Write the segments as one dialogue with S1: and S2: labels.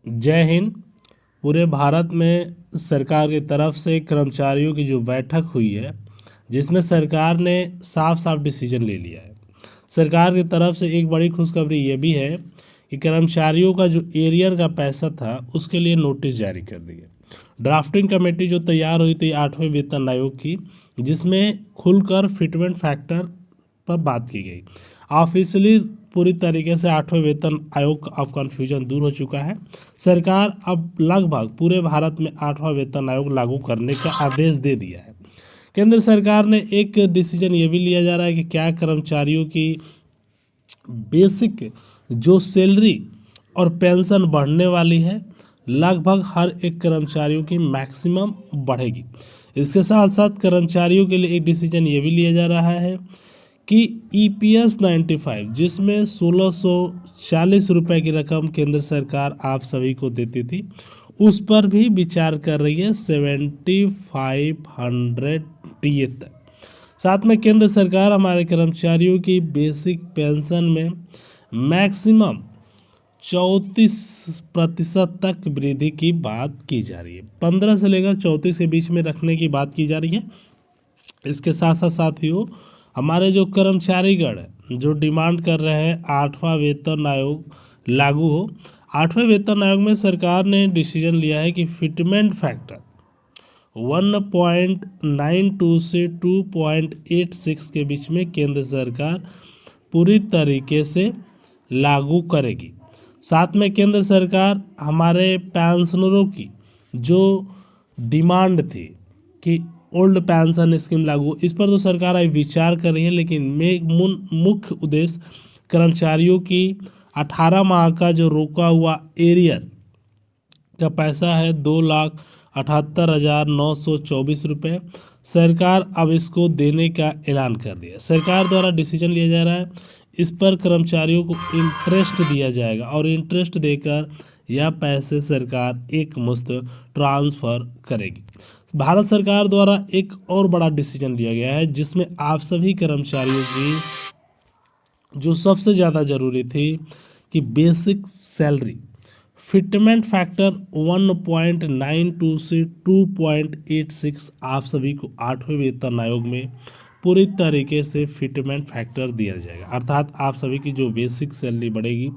S1: जय हिंद। पूरे भारत में सरकार की तरफ से कर्मचारियों की जो बैठक हुई है, जिसमें सरकार ने साफ साफ डिसीजन ले लिया है। सरकार की तरफ से एक बड़ी खुशखबरी ये भी है कि कर्मचारियों का जो एरियर का पैसा था उसके लिए नोटिस जारी कर दिए। ड्राफ्टिंग कमेटी जो तैयार हुई थी 8वें वेतन आयोग की, जिसमें खुलकर फिटमेंट फैक्टर पर बात की गई। ऑफिशियली पूरी तरीके से 8वें वेतन आयोग ऑफ कन्फ्यूजन दूर हो चुका है। सरकार अब लगभग पूरे भारत में 8वां वेतन आयोग लागू करने का आदेश दे दिया है। केंद्र सरकार ने एक डिसीजन ये भी लिया जा रहा है कि क्या कर्मचारियों की बेसिक जो सैलरी और पेंशन बढ़ने वाली है, लगभग हर एक कर्मचारियों की मैक्सिमम बढ़ेगी। इसके साथ साथ कर्मचारियों के लिए एक डिसीजन ये भी लिया जा रहा है कि EPS 95, जिसमें 1640 रुपये की रकम केंद्र सरकार आप सभी को देती थी, उस पर भी विचार कर रही है 7500 DA तक। साथ में केंद्र सरकार हमारे कर्मचारियों की बेसिक पेंशन में मैक्सिमम 34% तक वृद्धि की बात की जा रही है। 15 से लेकर 34 के बीच में रखने की बात की जा रही है। इसके साथ साथ साथियों, हमारे जो कर्मचारीगण हैं जो डिमांड कर रहे हैं 8वां वेतन आयोग लागू हो। 8वें वेतन आयोग में सरकार ने डिसीजन लिया है कि फिटमेंट फैक्टर 1.92 से 2.86 के बीच में केंद्र सरकार पूरी तरीके से लागू करेगी। साथ में केंद्र सरकार हमारे पेंशनरों की जो डिमांड थी कि ओल्ड पेंशन स्कीम लागू, इस पर तो सरकार अभी विचार कर रही है, लेकिन मुख्य उद्देश्य कर्मचारियों की 18 माह का जो रोका हुआ एरियर का पैसा है 2,78,924 रुपये, सरकार अब इसको देने का ऐलान कर दिया। सरकार द्वारा डिसीजन लिया जा रहा है, इस पर कर्मचारियों को इंटरेस्ट दिया जाएगा और इंटरेस्ट देकर यह पैसे सरकार एक मुश्त ट्रांसफ़र करेगी। भारत सरकार द्वारा एक और बड़ा डिसीजन लिया गया है, जिसमें आप सभी कर्मचारियों की जो सबसे ज़्यादा ज़रूरी थी कि बेसिक सैलरी फिटमेंट फैक्टर 1.92 से 2.86 आप सभी को 8वें वेतन आयोग में पूरी तरीके से फिटमेंट फैक्टर दिया जाएगा। अर्थात आप सभी की जो बेसिक सैलरी बढ़ेगी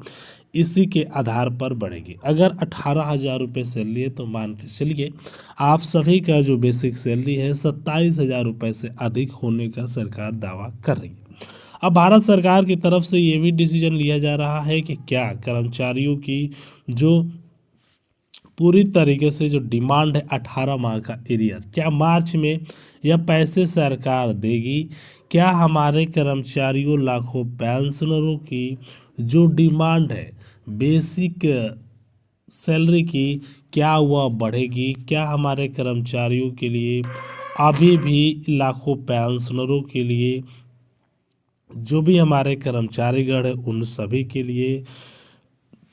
S1: इसी के आधार पर बढ़ेगी। अगर 18,000 रुपये सैलरी है तो मान के चलिए आप सभी का जो बेसिक सैलरी है 27,000 रुपये से अधिक होने का सरकार दावा कर रही है। अब भारत सरकार की तरफ से ये भी डिसीजन लिया जा रहा है कि क्या कर्मचारियों की जो पूरी तरीके से जो डिमांड है 18 माह का एरियर, क्या मार्च में यह पैसे सरकार देगी? क्या हमारे कर्मचारियों लाखों पेंशनरों की जो डिमांड है बेसिक सैलरी की, क्या वह बढ़ेगी? क्या हमारे कर्मचारियों के लिए अभी भी लाखों पेंशनरों के लिए जो भी हमारे कर्मचारीगण हैं उन सभी के लिए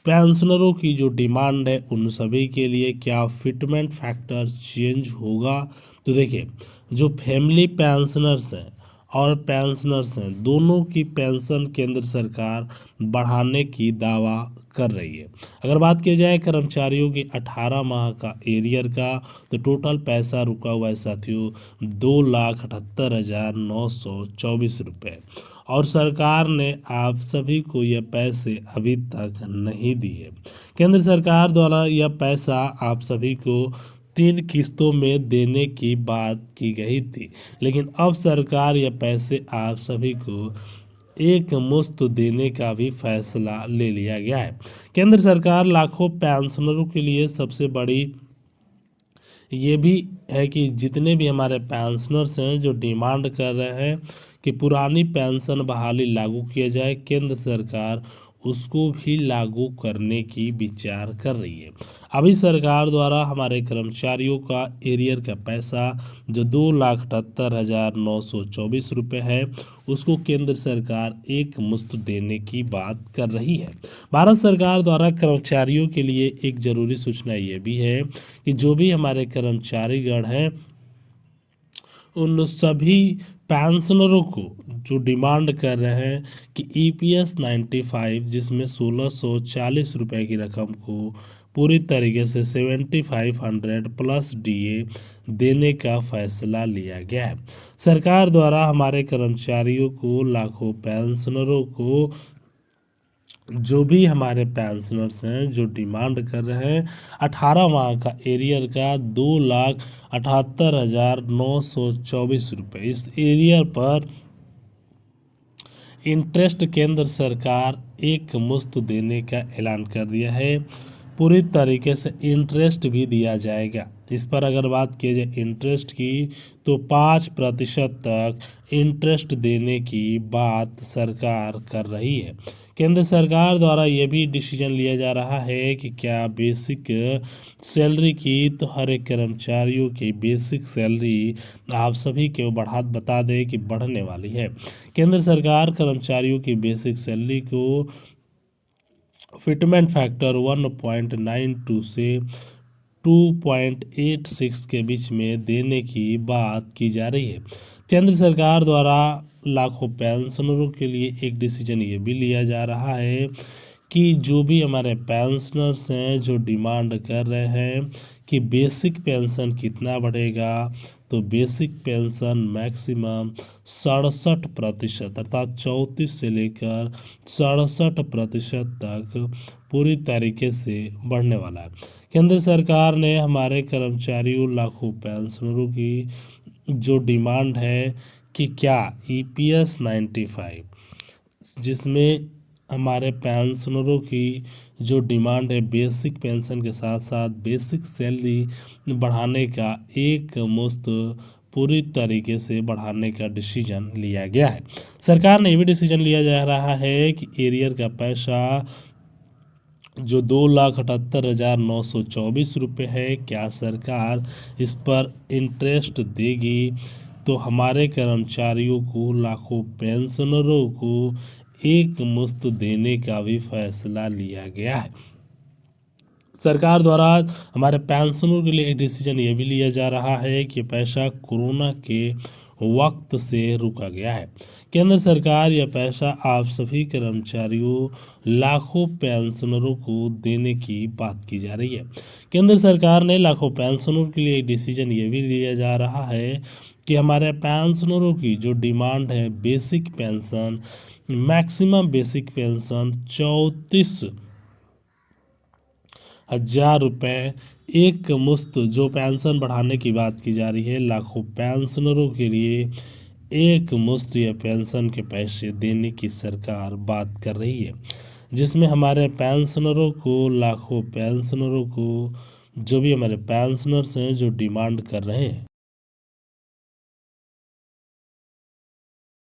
S1: पेंशनरों की जो डिमांड है उन सभी के लिए क्या फिटमेंट फैक्टर चेंज होगा? तो देखिए, जो फैमिली पेंशनर्स हैं और पेंशनर्स हैं, दोनों की पेंशन केंद्र सरकार बढ़ाने की दावा कर रही है। अगर बात की जाए कर्मचारियों की 18 माह का एरियर का, तो टोटल पैसा रुका हुआ है साथियों 2,78,924 रुपये, और सरकार ने आप सभी को यह पैसे अभी तक नहीं दिए। केंद्र सरकार द्वारा यह पैसा आप सभी को 3 किस्तों में देने की बात की गई थी, लेकिन अब सरकार यह पैसे आप सभी को एक मुश्त देने का भी फैसला ले लिया गया है। केंद्र सरकार लाखों पेंशनरों के लिए सबसे बड़ी ये भी है कि जितने भी हमारे पेंशनर्स हैं जो डिमांड कर रहे हैं कि पुरानी पेंशन बहाली लागू किया जाए, केंद्र सरकार उसको भी लागू करने की विचार कर रही है। अभी सरकार द्वारा हमारे कर्मचारियों का एरियर का पैसा जो 2,78,924 रुपये है, उसको केंद्र सरकार एक मुश्त देने की बात कर रही है। भारत सरकार द्वारा कर्मचारियों के लिए एक ज़रूरी सूचना ये भी है कि जो भी हमारे कर्मचारीगण हैं उन सभी पेंशनरों को जो डिमांड कर रहे हैं कि EPS 95 जिसमें 1640 रुपये की रकम को पूरी तरीके से 7500 प्लस DA देने का फैसला लिया गया है। सरकार द्वारा हमारे कर्मचारियों को, लाखों पेंशनरों को, जो भी हमारे पेंशनर्स हैं जो डिमांड कर रहे हैं 18 माह का एरियर का 2,78,924 रुपये, इस एरियर पर इंटरेस्ट केंद्र सरकार एक मुश्त देने का ऐलान कर दिया है। पूरी तरीके से इंटरेस्ट भी दिया जाएगा। इस पर अगर बात की जाए इंटरेस्ट की तो 5% तक इंटरेस्ट देने की बात सरकार कर रही है। केंद्र सरकार द्वारा ये भी डिसीजन लिया जा रहा है कि क्या बेसिक सैलरी की तो हर एक कर्मचारियों की बेसिक सैलरी आप सभी को बता दें कि बढ़ने वाली है। केंद्र सरकार कर्मचारियों की बेसिक सैलरी को फिटमेंट फैक्टर 1.92 से 2.86 के बीच में देने की बात की जा रही है। केंद्र सरकार द्वारा लाखों पेंशनरों के लिए एक डिसीजन ये भी लिया जा रहा है कि जो भी हमारे पेंशनर्स हैं जो डिमांड कर रहे हैं कि बेसिक पेंशन कितना बढ़ेगा, तो बेसिक पेंशन मैक्सिमम 67% अर्थात 34 से लेकर 67% तक पूरी तरीके से बढ़ने वाला है। केंद्र सरकार ने हमारे कर्मचारियों, लाखों पेंशनरों की जो डिमांड है कि क्या EPS 95 जिसमें हमारे पेंशनरों की जो डिमांड है बेसिक पेंशन के साथ साथ बेसिक सैलरी बढ़ाने का एक मुश्त पूरी तरीके से बढ़ाने का डिसीजन लिया गया है। सरकार ने ये भी डिसीजन लिया जा रहा है कि एरियर का पैसा जो 2,78,924 रुपये है, क्या सरकार इस पर इंटरेस्ट देगी, तो हमारे कर्मचारियों को, लाखों पेंशनरों को एक मुश्त देने का भी फैसला लिया गया है। सरकार द्वारा हमारे पेंशनरों के लिए एक डिसीजन ये भी लिया जा रहा है कि पैसा कोरोना के वक्त से रुका गया है। केंद्र सरकार यह पैसा आप सभी कर्मचारियों, लाखों पेंशनरों को देने की बात की जा रही है। केंद्र सरकार ने लाखों पेंशनरों के लिए एक डिसीजन ये भी लिया जा रहा है कि हमारे पेंशनरों की जो डिमांड है basic pension, maximum basic pension 34,000 रुपये एक मुश्त जो पेंशन बढ़ाने की बात की जा रही है, लाखों पेंशनरों के लिए एक मुश्त या पेंशन के पैसे देने की सरकार बात कर रही है, जिसमें हमारे पेंशनरों को, लाखों पेंशनरों को, जो भी हमारे पेंशनर्स हैं जो डिमांड कर रहे हैं